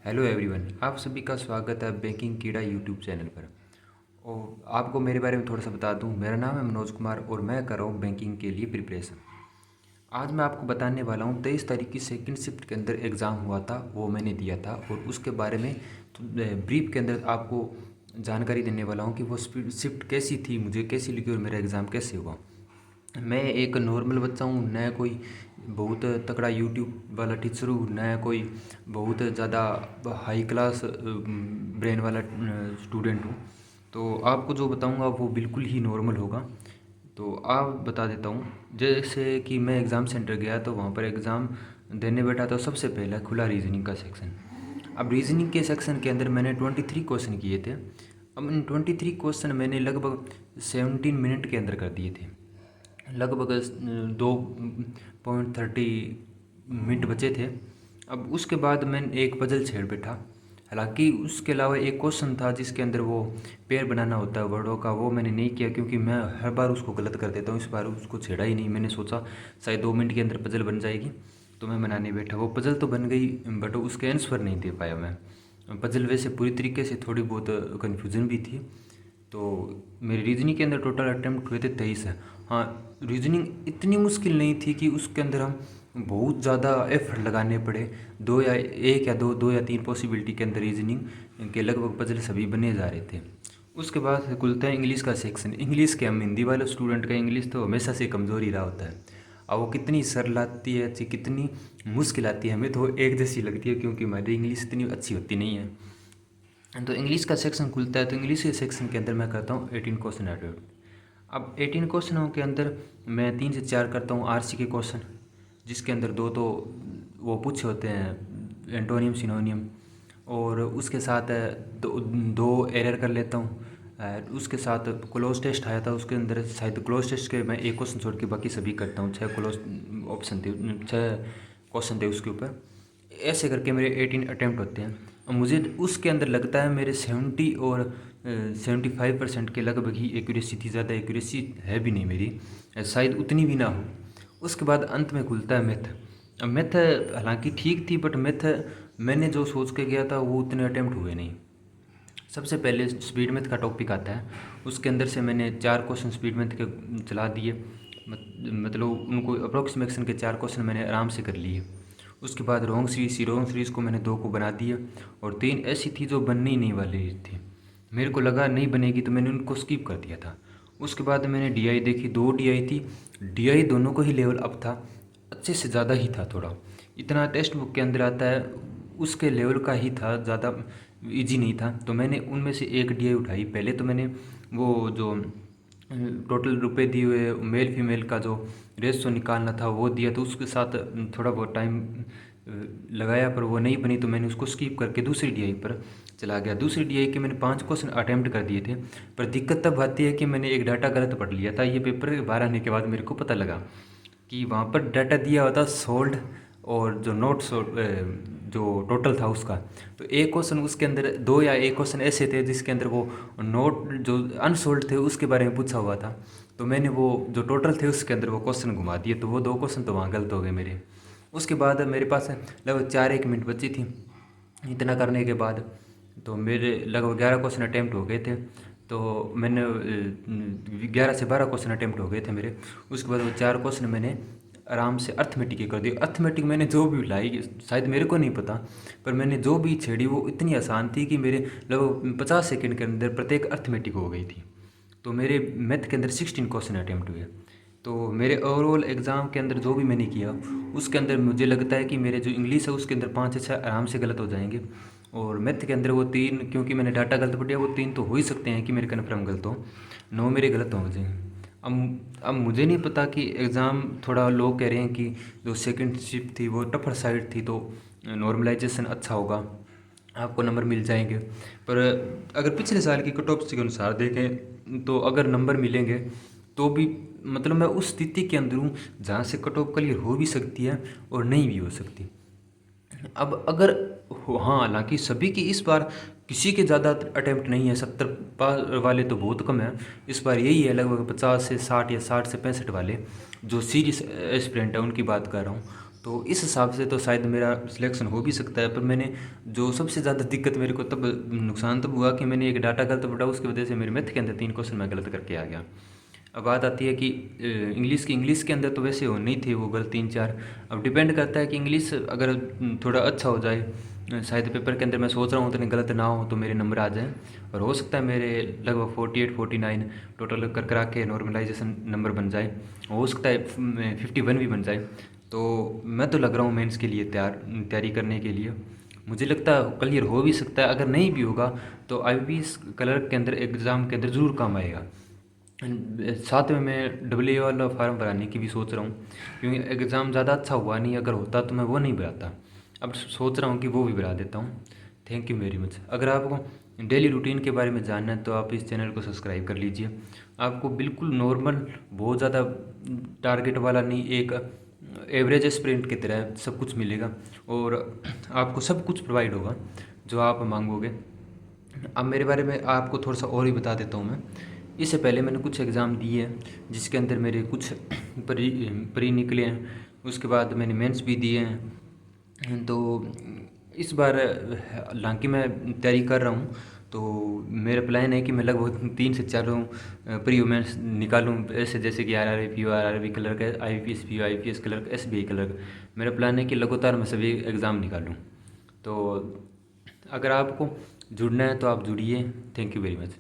Hello everyone, आप सभी का स्वागत है बैंकिंग कीड़ा यूट्यूब चैनल पर। और आपको मेरे बारे में थोड़ा सा बता दूं, मेरा नाम है मनोज कुमार और मैं कर रहा हूं बैंकिंग के लिए प्रिपरेशन। आज मैं आपको बताने वाला हूं 23 तारीख की सेकंड शिफ्ट के अंदर एग्ज़ाम हुआ था, वो मैंने दिया था और उसके बारे में ब्रीफ के अंदर आपको जानकारी देने वाला हूँ कि वो शिफ्ट कैसी थी, मुझे कैसी लगी और मेरा एग्ज़ाम कैसे हुआ। मैं एक नॉर्मल बच्चा हूँ, न कोई बहुत तगड़ा यूट्यूब वाला टीचर हूँ, न कोई बहुत ज़्यादा हाई क्लास ब्रेन वाला स्टूडेंट हूँ। तो आपको जो बताऊँगा वो बिल्कुल ही नॉर्मल होगा। तो आप बता देता हूँ, जैसे कि मैं एग्ज़ाम सेंटर गया तो वहाँ पर एग्ज़ाम देने बैठा तो सबसे पहले खुला रीजनिंग का सेक्शन। अब रीजनिंग के सेक्शन के अंदर मैंने 23 क्वेश्चन किए थे। अब इन 23 क्वेश्चन मैंने लगभग 17 मिनट के अंदर कर दिए थे। लगभग 2.30 मिनट बचे थे। अब उसके बाद मैंने एक पजल छेड़ बैठा। हालांकि उसके अलावा एक क्वेश्चन था जिसके अंदर वो पेयर बनाना होता है वर्डों का, वो मैंने नहीं किया क्योंकि मैं हर बार उसको गलत कर देता हूँ। इस बार उसको छेड़ा ही नहीं। मैंने सोचा शायद 2 मिनट के अंदर पजल बन जाएगी, तो मैं बनाने बैठा। वो पजल तो बन गई बट उसके आंसर नहीं दे पाया मैं। पजल वैसे पूरी तरीके से थोड़ी बहुत कन्फ्यूज़न भी थी। तो मेरी रीजनिंग के अंदर टोटल अटैम्प्ट हुए थे 23 है। हाँ, रीजनिंग इतनी मुश्किल नहीं थी कि उसके अंदर हम बहुत ज़्यादा एफर्ट लगाने पड़े। दो या एक या दो या तीन पॉसिबिलिटी के अंदर रीजनिंग के लगभग पजल सभी बने जा रहे थे। उसके बाद खुलता है इंग्लिश का सेक्शन। इंग्लिश के हम हिंदी वाले स्टूडेंट का इंग्लिश तो हमेशा से कमज़ोर ही रहा होता है। अब वो कितनी सरल आती है, अच्छी कितनी मुश्किल आती है, हमें तो एक जैसी लगती है क्योंकि हमारी इंग्लिश इतनी अच्छी होती नहीं है। तो इंग्लिश का सेक्शन खुलता है तो इंग्लिश के सेक्शन के अंदर मैं करता हूँ 18 क्वेश्चन अटेम्प्ट। अब 18 क्वेश्चनों के अंदर मैं 3 से 4 करता हूँ आरसी के क्वेश्चन, जिसके अंदर दो तो वो पूछे होते हैं एंटोनियम सिनोनियम, और उसके साथ दो एरर कर लेता हूँ। उसके साथ क्लोज टेस्ट आया था, उसके अंदर शायद क्लोज टेस्ट के मैं एक क्वेश्चन छोड़ के बाकी सभी करता हूँ। 6 क्वेश्चन थे उसके ऊपर। ऐसे करके मेरे 18 अटैम्प्ट होते हैं और मुझे उसके अंदर लगता है मेरे 70 और 75% के लगभग ही एक्यूरेसी थी। ज़्यादा एक्यूरेसी है भी नहीं मेरी, शायद उतनी भी ना हो। उसके बाद अंत में खुलता है मैथ। अब मैथ हालांकि ठीक थी बट मैथ मैंने जो सोच के गया था वो उतने अटैम्प्ट हुए नहीं। सबसे पहले स्पीड मैथ का टॉपिक आता है, उसके अंदर से मैंने 4 क्वेश्चन स्पीड मैथ के चला दिए। मतलब उनको अप्रोक्सीमेशन के 4 क्वेश्चन मैंने आराम से कर लिए। उसके बाद रॉन्ग सीरीज़ को मैंने 2 को बना दिया और 3 ऐसी थी जो बनने ही नहीं वाली थी। मेरे को लगा नहीं बनेगी तो मैंने उनको स्किप कर दिया था। उसके बाद मैंने डीआई देखी, 2 डीआई थी। डीआई दोनों को ही लेवल अप था, अच्छे से ज़्यादा ही था थोड़ा। इतना टेक्स्ट बुक के अंदर आता है उसके लेवल का ही था, ज़्यादा इजी नहीं था। तो मैंने उनमें से एक डीआई उठाई। पहले तो मैंने वो जो टोटल रुपए दिए हुए मेल फीमेल का जो रेशो निकालना था वो दिया, तो उसके साथ थोड़ा बहुत टाइम लगाया पर वो नहीं बनी, तो मैंने उसको स्किप करके दूसरी डीआई पर चला गया। दूसरी डीआई के मैंने 5 क्वेश्चन अटैम्प्ट कर दिए थे। पर दिक्कत तब आती है कि मैंने एक डाटा गलत पढ़ लिया था। ये पेपर बाहर आने के बाद मेरे को पता लगा कि वहाँ पर डाटा दिया हुआ था सोल्ड और जो नोट सोल्ड जो टोटल था उसका। तो एक क्वेश्चन उसके अंदर दो या एक क्वेश्चन ऐसे थे जिसके अंदर वो नोट जो अनसोल्ड थे उसके बारे में पूछा हुआ था। तो मैंने वो जो टोटल थे उसके अंदर वो क्वेश्चन घुमा दिए, तो वो 2 क्वेश्चन तो वहाँ गलत हो गए मेरे। उसके बाद मेरे पास लगभग 4 1 मिनट बची थी। इतना करने के बाद तो मेरे लगभग 11 क्वेश्चन अटैम्प्ट हो गए थे। तो मैंने 11 से 12 क्वेश्चन अटैम्प्ट हो गए थे मेरे। उसके बाद वो 4 क्वेश्चन मैंने आराम से अर्थमेटिक ही कर दिया। अर्थमेटिक मैंने जो भी लाई, शायद मेरे को नहीं पता, पर मैंने जो भी छेड़ी वो इतनी आसान थी कि मेरे लगभग 50 सेकंड के अंदर प्रत्येक अर्थमेटिक हो गई थी। तो मेरे मैथ के अंदर 16 क्वेश्चन अटैम्प्ट हुए। तो मेरे ओवरऑल एग्ज़ाम के अंदर जो भी मैंने किया उसके अंदर मुझे लगता है कि मेरे जो इंग्लिश है उसके अंदर 5 से 6 आराम से गलत हो जाएंगे, और मैथ के अंदर वो 3, क्योंकि मैंने डाटा गलत पढ़ दिया, वो 3 तो हो ही सकते हैं कि मेरे कन्फर्म गलत हो। 9 मेरे गलत हो जाएंगे। अब मुझे नहीं पता कि एग्ज़ाम थोड़ा लोग कह रहे हैं कि जो सेकंड शिफ्ट थी वो टफर साइड थी तो नॉर्मलाइजेशन अच्छा होगा, आपको नंबर मिल जाएंगे। पर अगर पिछले साल की कट ऑफ के अनुसार देखें तो अगर नंबर मिलेंगे तो भी मतलब मैं उस स्थिति के अंदर हूँ जहाँ से कट ऑफ क्लियर हो भी सकती है और नहीं भी हो सकती। अब अगर हाँ, हालांकि सभी की इस बार किसी के ज़्यादा अटैम्प्ट नहीं है, 70 पास वाले तो बहुत कम है। इस बार यही है लगभग 50 से 60 या 60 से 65 वाले जो सीरियस एस्पिरेंट है उनकी बात कर रहा हूँ। तो इस हिसाब से तो शायद मेरा सिलेक्शन हो भी सकता है। पर मैंने जो सबसे ज़्यादा दिक्कत मेरे को तब नुकसान तब हुआ कि मैंने एक डाटा गलत पढ़ा, उसकी वजह से मेरे मैथ के अंदर 3 क्वेश्चन मैं गलत करके आ गया। अब बात आती है कि इंग्लिश के अंदर तो वैसे हो नहीं थे वो गलत 3 4। अब डिपेंड करता है कि इंग्लिश अगर थोड़ा अच्छा हो जाए, शायद पेपर के अंदर मैं सोच रहा हूँ उतने गलत ना हो तो मेरे नंबर आ जाएँ। और हो सकता है मेरे लगभग 48 49 टोटल कर करा के नॉर्मलाइजेशन नंबर बन जाए, हो सकता है 51 भी बन जाए। तो मैं तो लग रहा हूँ मेंस के लिए तैयारी करने के लिए। मुझे लगता है क्लियर हो भी सकता है, अगर नहीं भी होगा तो आईपीएस क्लर्क के अंदर एग्ज़ाम के अंदर ज़रूर काम आएगा। साथ में मैं डब्ल्यू वाला फार्म भराने की भी सोच रहा हूँ, क्योंकि एग्ज़ाम ज़्यादा अच्छा हुआ नहीं, अगर होता तो मैं वो नहीं भराता। अब सोच रहा हूँ कि वो भी भरा देता हूँ। Thank you very much. अगर आपको डेली रूटीन के बारे में जानना है तो आप इस चैनल को सब्सक्राइब कर लीजिए। आपको बिल्कुल नॉर्मल, बहुत ज़्यादा टारगेट वाला नहीं, एक एवरेज स्प्रिंट की तरह सब कुछ मिलेगा और आपको सब कुछ प्रोवाइड होगा जो आप मांगोगे। अब मेरे बारे में आपको थोड़ा सा और ही बता देता हूँ मैं। इससे पहले मैंने कुछ एग्ज़ाम दिए हैं जिसके अंदर मेरे कुछ प्री निकले हैं, उसके बाद मैंने मेंस भी दिए हैं। तो इस बार हालांकि मैं तैयारी कर रहा हूँ, तो मेरा प्लान है कि मैं लगभग 3 से 4 प्री वुमेन्स निकालूँ, ऐसे जैसे कि RRB PO RRB clerk, IPS PO IPS clerk, SBI clerk. मेरा प्लान है कि लगातार मैं सभी एग्ज़ाम निकालूँ। तो अगर आपको जुड़ना है तो आप जुड़िए। Thank you very much.